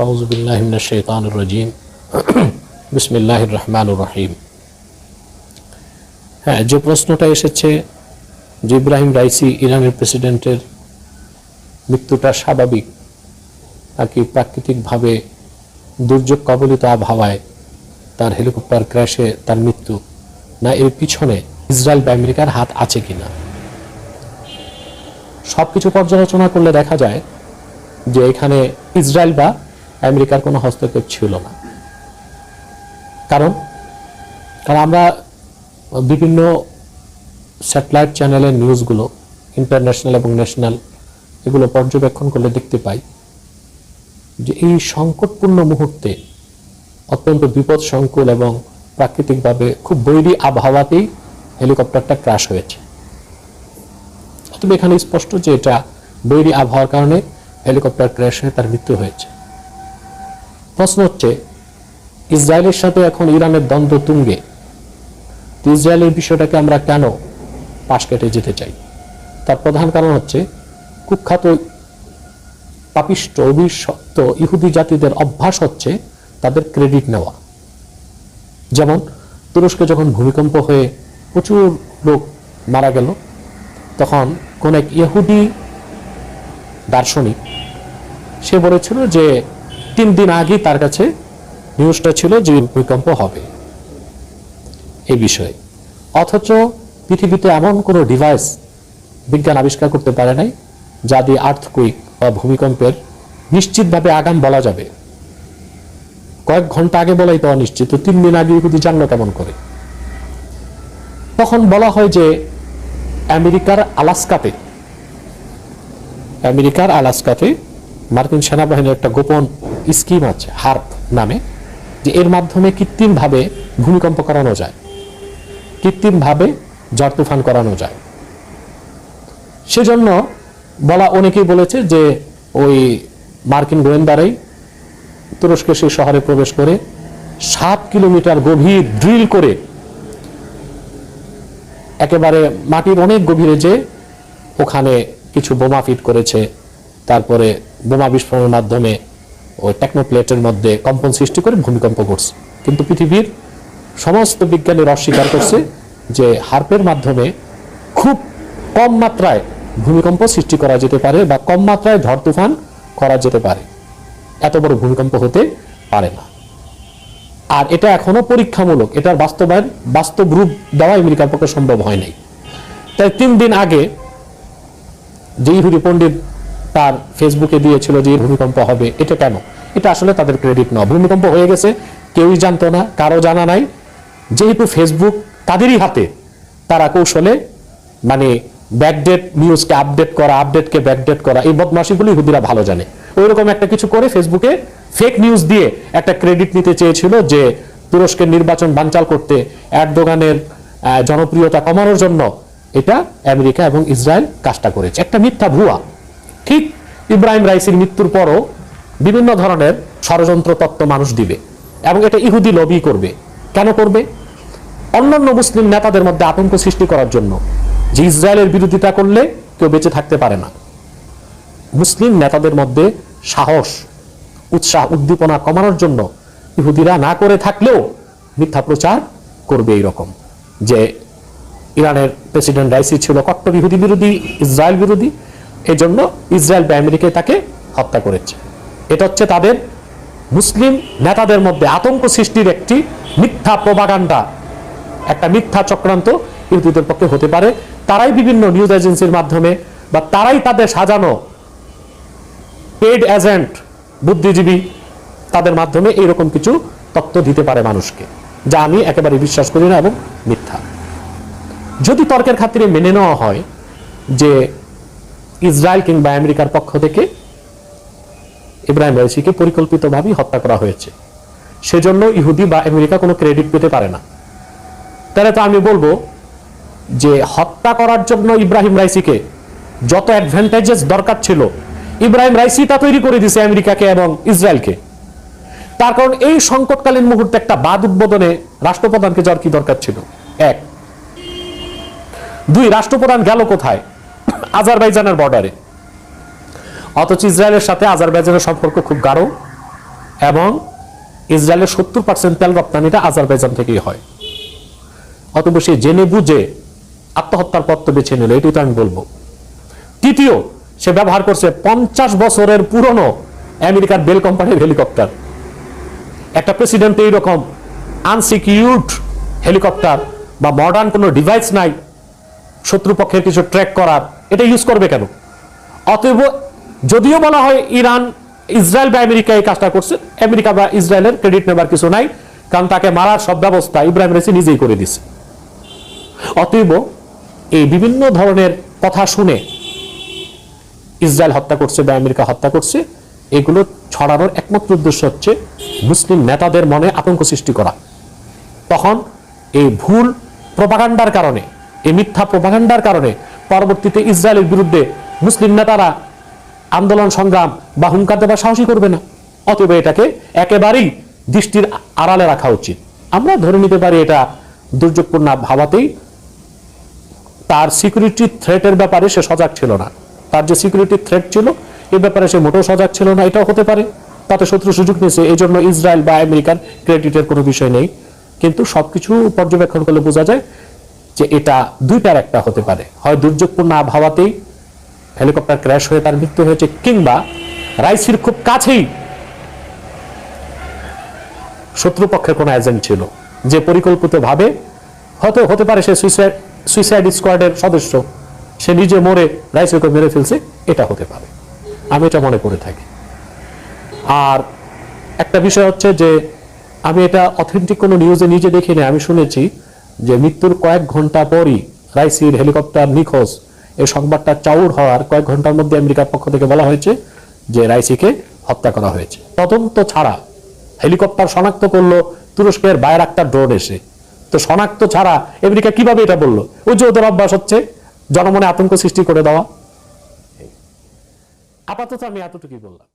আউযু বিল্লাহি মিনাশ শাইতানির রাজীম বিসমিল্লাহির রহমানির রহিম। হ্যাঁ, যে প্রশ্নটা এসেছে যে ইব্রাহিম রাইসি ইরানের প্রেসিডেন্টের মৃত্যুটা স্বাভাবিক নাকি প্রাকৃতিকভাবে দুর্যোগ কবলিত আবহাওয়ায় তার হেলিকপ্টার ক্র্যাশে তার মৃত্যু, না এর পিছনে ইসরায়েল বা আমেরিকার হাত আছে কিনা, সবকিছু পর্যালোচনা করলে দেখা যায় যে এখানে ইসরায়েল বা আমেরিকার কোনো হস্তক্ষেপ ছিল না। কারণ আমরা বিভিন্ন স্যাটেলাইট চ্যানেলের নিউজগুলো ইন্টারন্যাশনাল এবং ন্যাশনাল এগুলো পর্যবেক্ষণ করলে দেখতে পাই যে এই সংকটপূর্ণ মুহূর্তে অত্যন্ত বিপদসংকুল এবং প্রাকৃতিকভাবে খুব বৈরী আবহাওয়াতেই হেলিকপ্টারটা ক্র্যাশ হয়েছে। তবে এখানে স্পষ্ট যে এটা বৈরী আবহাওয়ার কারণে হেলিকপ্টার ক্র্যাশ হয়ে তার মৃত্যু হয়েছে। প্রশ্ন হচ্ছে, ইসরায়েলের সাথে এখন ইরানের দ্বন্দ্ব তুঙ্গে, ইসরায়েলের বিষয়টাকে আমরা কেন পাশ কেটে যেতে চাই? তার প্রধান কারণ হচ্ছে কুখ্যাত পাপিষ্ট অভিশপ্ত ইহুদি জাতিদের অভ্যাস হচ্ছে তাদের ক্রেডিট নেওয়া। যেমন তুরস্কে যখন ভূমিকম্প হয়ে প্রচুর লোক মারা গেল, তখন কোন এক ইহুদি দার্শনিক সে বলেছিল যে 3 দিন আগে তার কাছে নিউজটা ছিল যে ভূমিকম্প হবে এই বিষয়ে, অথচ পৃথিবীতে এমন কোনো ডিভাইস বিজ্ঞান আবিষ্কার করতে পারে নাই যা দিয়ে আর্থকুইক বা ভূমিকম্পের নিশ্চিতভাবে আগাম বলা যাবে। কয়েক ঘন্টা আগে বলাই তো অনিশ্চিত, 3 দিন আগে ইহুদি জানলো কেমন করে? তখন বলা হয় যে আমেরিকার আলাস্কাতে মার্কিন সেনাবাহিনীর একটা গোপন স্কিম আছে হার্প নামে, যে এর মাধ্যমে কৃত্রিমভাবে ভূমিকম্প করানো যায়, কৃত্রিমভাবে ঝড় তুফান করানো যায়। সেজন্য অনেকেই বলেছে যে ওই মার্কিন গোয়েন্দারাই তুরস্কের সেই শহরে প্রবেশ করে 7 কিলোমিটার গভীর ড্রিল করে একেবারে মাটির অনেক গভীরে যে ওখানে কিছু বোমা ফিট করেছে, তারপরে বোমা বিস্ফোরণের মাধ্যমে ওই টেকনোপ্লেটের মধ্যে কম্পন সৃষ্টি করে ভূমিকম্প করছে। কিন্তু পৃথিবীর সমস্ত বিজ্ঞানীরা অস্বীকার করছে যে হার্পের মাধ্যমে খুব কম মাত্রায় ভূমিকম্প সৃষ্টি করা যেতে পারে বা কম মাত্রায় ঝড় তুফান করা যেতে পারে, এত বড় ভূমিকম্প হতে পারে না। আর এটা এখনো পরীক্ষামূলক, এটার বাস্তব রূপ দেওয়া আমেরিকার পক্ষে সম্ভব হয় নাই। তাই 3 দিন আগে যে ইহুদি পণ্ডিত তার ফেসবুকে দিয়েছিল যে ভূমিকম্প হবে, এটা কেন? এটা আসলে তাদের ক্রেডিট না। ভূমিকম্প হয়ে গেছে, কেউই জানতো না, কারো জানা নাই। যেহেতু ফেসবুক তাদেরই হাতে, তারা কৌশলে মানে ব্যাকডেট নিউজকে আপডেটকে ব্যাকডেট করা, এই বদমাশিগুলো ইহুদিরা ভালো জানে। ওইরকম একটা কিছু করে ফেসবুকে ফেক নিউজ দিয়ে একটা ক্রেডিট নিতে চেয়েছিল যে তুরস্কের নির্বাচন বানচাল করতে, এরদোগানের জনপ্রিয়তা কমানোর জন্য এটা আমেরিকা এবং ইসরায়েল কাজটা করেছে। একটা মিথ্যা ভুয়া। ঠিক ইব্রাহিম রাইসির মৃত্যুর পরও বিভিন্ন ধরনের ষড়যন্ত্র তত্ত্ব মানুষ দিবে এবং এটা ইহুদি লবি করবে। কেন করবে? অন্যান্য মুসলিম নেতাদের মধ্যে আতঙ্ক সৃষ্টি করার জন্য, যে ইসরায়েলের বিরোধিতা করলে কেউ বেঁচে থাকতে পারে না। মুসলিম নেতাদের মধ্যে সাহস, উৎসাহ, উদ্দীপনা কমানোর জন্য ইহুদিরা না করে থাকলেও মিথ্যা প্রচার করবে। এইরকম যে ইরানের প্রেসিডেন্ট রাইসি ছিল কট্টর ইহুদি বিরোধী, ইসরায়েল বিরোধী, এই জন্য ইসরায়েল বা আমেরিকায় তাকে হত্যা করেছে। এটা হচ্ছে তাদের মুসলিম নেতাদের মধ্যে আতঙ্ক সৃষ্টির একটি মিথ্যা প্রপাগান্ডা, একটা মিথ্যা চক্রান্ত ইহুদিদের পক্ষে হতে পারে। তারাই বিভিন্ন নিউজ এজেন্সির মাধ্যমে বা তারাই তাদের সাজানো পেড এজেন্ট, বুদ্ধিজীবী, তাদের মাধ্যমে এইরকম কিছু তথ্য দিতে পারে মানুষকে, যা আমি একেবারে বিশ্বাস করি না এবং মিথ্যা। যদি তর্কের খাতিরে মেনে নেওয়া হয় যে ইসরায়েল কিংবা আমেরিকার পক্ষ থেকে ইব্রাহিম রাইসিকে পরিকল্পিতভাবে হত্যা করা হয়েছে, সেজন্য ইহুদি বা আমেরিকা কোনো ক্রেডিট পেতে পারে না, তাহলে তো আমি বলবো যে হত্যা করার জন্য ইব্রাহিম রাইসিকে যত অ্যাডভান্টেজেস দরকার ছিল ইব্রাহিম রাইসি তা তৈরি করে দিয়েছে আমেরিকাকে এবং ইসরায়েলকে। তার কারণ এই সংকটকালীন মুহূর্তে একটা বাদ উদ্বোধনে রাষ্ট্রপ্রধানকে যাওয়ার কি দরকার ছিল? 1, 2, রাষ্ট্রপ্রধান গেল কোথায়? আজারবাইজানের বর্ডারে। অথচ ইসরায়েলের সাথে আজারবাইজানের সম্পর্ক খুব গাঢ়, এবং ইসরায়েলের 70% তেল রপ্তানিটা আজারবাইজান থেকেই হয়। অতএব সে জেনে বুঝে আত্মহত্যার পথ তো বেছে নিল, এটাই তো আমি বলবো। তৃতীয়, সে ব্যবহার করছে 50 বছরের পুরনো আমেরিকার বেল কোম্পানির হেলিকপ্টার। একটা প্রেসিডেন্ট এইরকম আনসিকিউরড হেলিকপ্টার বা মডার্ন কোনো ডিভাইস নাই শত্রুপক্ষের কিছু ট্র্যাক করার, এটা ইউজ করবে কেন? অতএব যদিও বলা হয় ইরান, ইসরায়েল বা আমেরিকা এই কাজটা করছে, আমেরিকা বা ইসরায়েলের ক্রেডিট নেবার কিছু নাই, কারণ তাকে মারার সব ব্যবস্থা ইব্রাহিম রাইসি নিজেই করে দিছে। অতএব এই বিভিন্ন ধরনের কথা শুনে ইসরায়েল হত্যা করছে বা আমেরিকা হত্যা করছে, এগুলো ছড়ানোর একমাত্র উদ্দেশ্য হচ্ছে মুসলিম নেতাদের মনে আতঙ্ক সৃষ্টি করা। তখন এই ভুল প্রপাগান্ডার কারণে, এই মিথ্যা প্রপাগান্ডার কারণে পরবর্তীতে ইসরায়েলের বিরুদ্ধে মুসলিম নেতারা আন্দোলন সংগ্রাম বা হুঙ্কার দেবার সাহসী করবে না। অতএব এটাকে একেবারেই দৃষ্টির আড়ালে রাখা উচিত। আমরা ধরে নিতে পারি এটা দুর্যোগপূর্ণ ভাবাতেই তার সিকিউরিটি থ্রেটের ব্যাপারে সে সজাগ ছিল না। তার যে সিকিউরিটি থ্রেট ছিল এই ব্যাপারে সে মোটেও সজাগ ছিল না, এটাও হতে পারে। তাতে শত্রু সুযোগ নিয়েছে, এই জন্য ইসরায়েল বা আমেরিকার ক্রেডিটের কোনো বিষয় নেই। কিন্তু সবকিছু পর্যবেক্ষণ করলে বোঝা যায় যে এটা দুইটার একটা হতে পারে, হয় দুর্যোগপূর্ণ আবহাওয়াতেই হেলিকপ্টার ক্র্যাশ হয়ে তার মৃত্যু হয়েছে, কিংবা রাইসির খুব কাছেই শত্রুপক্ষের কোনো এজেন্ট ছিল যে পরিকল্পিতভাবে, হয়তো হতে পারে সে সুইসাইড স্কোয়াডের সদস্য, সে নিজে মরে রাইসিকে মেরে ফেলছে, এটা হতে পারে। আমি এটা মনে করে থাকি। আর একটা বিষয় হচ্ছে যে আমি এটা অথেন্টিক কোনো নিউজে নিজে দেখিনি, আমি শুনেছি যে মৃত্যুর কয়েক ঘন্টা পরই রাইসির হেলিকপ্টার নিখোঁজ এই সংবাদটা চাউর হওয়ার কয়েক ঘন্টার মধ্যে আমেরিকার পক্ষ থেকে বলা হয়েছে যে রাইসিকে হত্যা করা হয়েছে। তদন্ত ছাড়া হেলিকপ্টার শনাক্ত করলো তুরস্কের বায়রাক্তার ড্রোন এসে, তো শনাক্ত ছাড়া আমেরিকা কিভাবে এটা বললো? ওই যে ওদের অভ্যাস হচ্ছে জনমনে আতঙ্ক সৃষ্টি করে দেওয়া। আপাতত আমি এতটুকুই বললাম।